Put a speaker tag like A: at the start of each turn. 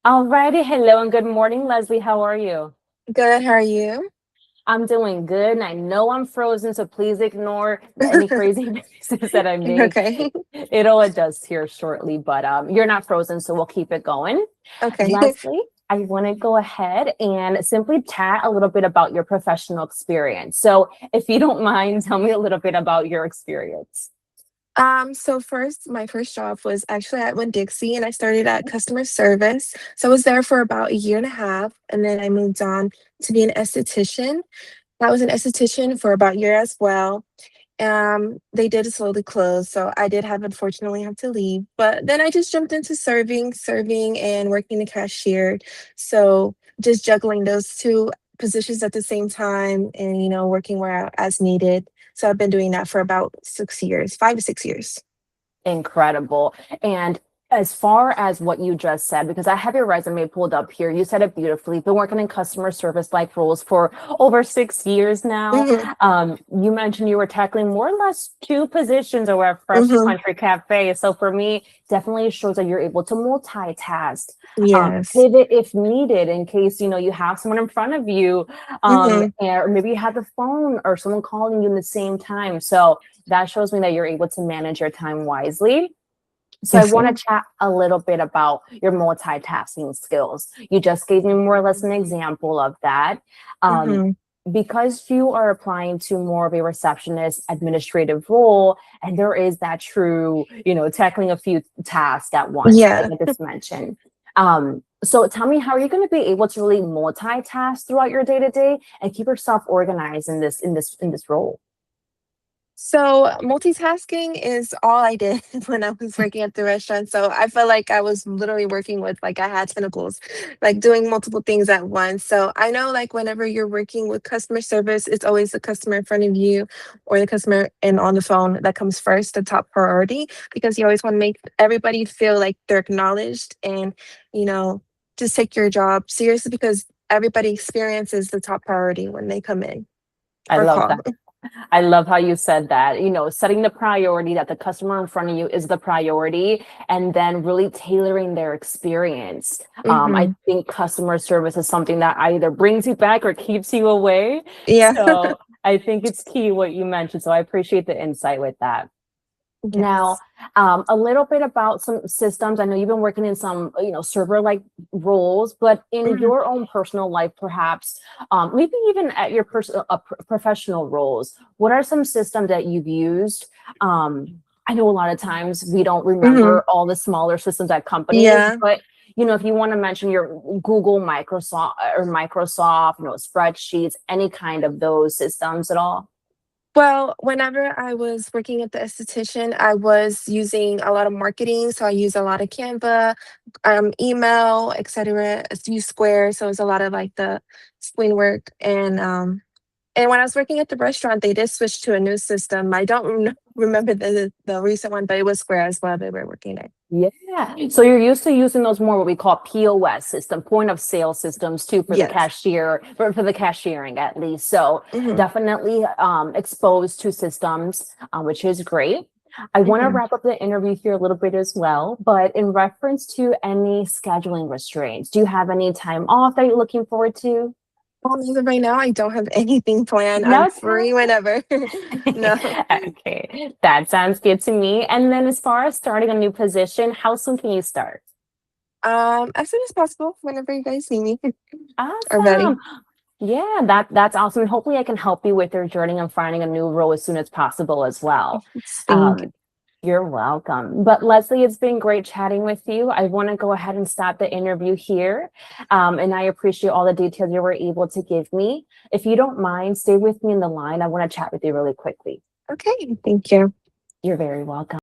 A: Alrighty, hello and good morning, Leslie. How are you?
B: Good, how are you?
A: I'm doing good, and I know I'm frozen, so please ignore any crazy faces that I make.
B: Okay.
A: It'll adjust here shortly, but you're not frozen, so we'll keep it going.
B: Okay.
A: Leslie, I want to go ahead and simply chat a little bit about your professional experience. So, if you don't mind, tell me a little bit about your experience.
B: So my first job was actually at Winn-Dixie and I started at customer service. So I was there for about a year and a half and then I moved on to be an esthetician. I was an esthetician for about a year as well. They did slowly close, so I did unfortunately have to leave. But then I just jumped into serving and working the cashier. So just juggling those two positions at the same time and working where as needed. So I've been doing that for about 6 years, 5 to 6 years.
A: Incredible. And as far as what you just said, because I have your resume pulled up here, you said it beautifully. You've been working in customer service like roles for over 6 years now.
B: Hmm.
A: You mentioned you were tackling more or less two positions over at Fresh
B: Hmm.
A: Country Cafe. So for me, definitely shows that you're able to multitask,
B: Yes.
A: pivot if needed in case you have someone in front of you,
B: Hmm.
A: or maybe you have the phone or someone calling you in the same time. So that shows me that you're able to manage your time wisely. So I
B: Yes,
A: want
B: ma'am.
A: to chat a little bit about your multitasking skills. You just gave me more or less an example of that. Um,
B: Hmm.
A: because you are applying to more of a receptionist administrative role, and there is that true, tackling a few tasks at once, like
B: Yeah.
A: I just mentioned. So tell me, how are you going to be able to really multitask throughout your day to day and keep yourself organized in this role?
B: So multitasking is all I did when I was working at the restaurant. So I felt like I was literally working with like I had tentacles, like doing multiple things at once. So I know like whenever you're working with customer service, it's always the customer in front of you or the customer and on the phone that comes first, the top priority, because you always want to make everybody feel like they're acknowledged and, you know, just take your job seriously because everybody experiences the top priority when they come in
A: I
B: or
A: love
B: call.
A: that. I love how you said that, setting the priority that the customer in front of you is the priority and then really tailoring their experience. I
B: Hmm.
A: think customer service is something that either brings you back or keeps you away.
B: Yeah.
A: So I think it's key what you mentioned. So I appreciate the insight with that. Now,
B: Yes.
A: a little bit about some systems. I know you've been working in some, server-like roles, but in
B: Mhm.
A: your own personal life, perhaps, maybe even at your personal, professional roles, what are some systems that you've used? I know a lot of times we don't
B: Mhm.
A: remember all the smaller systems at companies,
B: Yeah.
A: but if you want to mention your Google, Microsoft, spreadsheets, any kind of those systems at all.
B: Well, whenever I was working at the esthetician, I was using a lot of marketing. So I use a lot of Canva, email, etc. Use Square. So it's a lot of like the screen work. And when I was working at the restaurant, they did switch to a new system. I don't remember the recent one, but it was Square as well. They were working at.
A: Yeah. So you're used to using those more what we call POS system, point of sale systems too for the
B: Yes.
A: cashier, for the cashiering at least. So
B: Hmm.
A: definitely exposed to systems, which is great. I want to
B: Hmm.
A: wrap up the interview here a little bit as well, but in reference to any scheduling restraints, do you have any time off that you're looking forward to?
B: As of right now, I don't have anything planned. I'm
A: No
B: free whenever. No.
A: Okay, that sounds good to me. And then as far as starting a new position, how soon can you start?
B: As soon as possible, whenever you guys need me are ready.
A: Awesome. Yeah, that's awesome. And hopefully I can help you with your journey and finding a new role as soon as possible as well.
B: Thank
A: Um, you're welcome. But Leslie, it's been great chatting with you. I want to go ahead and stop the interview here. And I appreciate all the details you were able to give me. If you don't mind, stay with me in the line. I want to chat with you really quickly.
B: Okay, thank you.
A: You're very welcome.